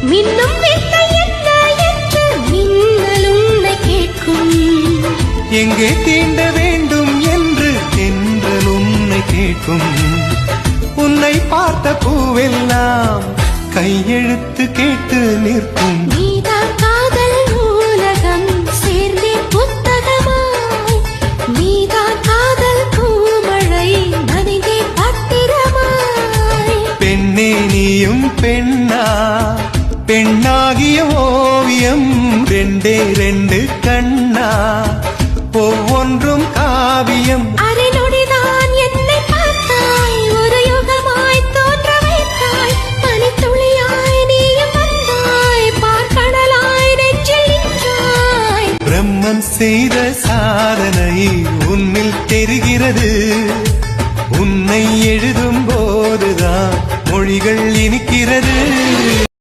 மின்னும் வித்தை என்ன என்று மின்னல் உன்னை கேட்கும். எங்கே தீண்ட வேண்டும் என்று தென்றல் உன்னை கேட்கும். உன்னை பார்த்த பூவெல்லாம் கையெழுத்து கேட்டு நிற்கும். நீதான் காதல் நூலகம் சேர்ந்தே புத்தகமாய், நீதான் காதல் பூமழை நனைந்தே பத்திரமாய். பெண்ணே நீயும் பெண்ணா, பெண்ணாகிய ஓவியம் ரெண்டே ரெண்டு கண்ணா, ஒவ்வொன்றும் காவியம். அரைநொடிதான் என்னை பார்த்தாய், ஒரு யுகமாய் தோன்ற வைத்தாய். பனித்துளியாய் நீயும் வந்தாய், பார்க்கடலாய் நெஞ்சில் நின்றாய். பிரம்மன் செய்த சாதனை உன்னில் தெரிகிறது. உன்னை எழுதும் போதுதான் மொழிகள் இனிக்கிறது.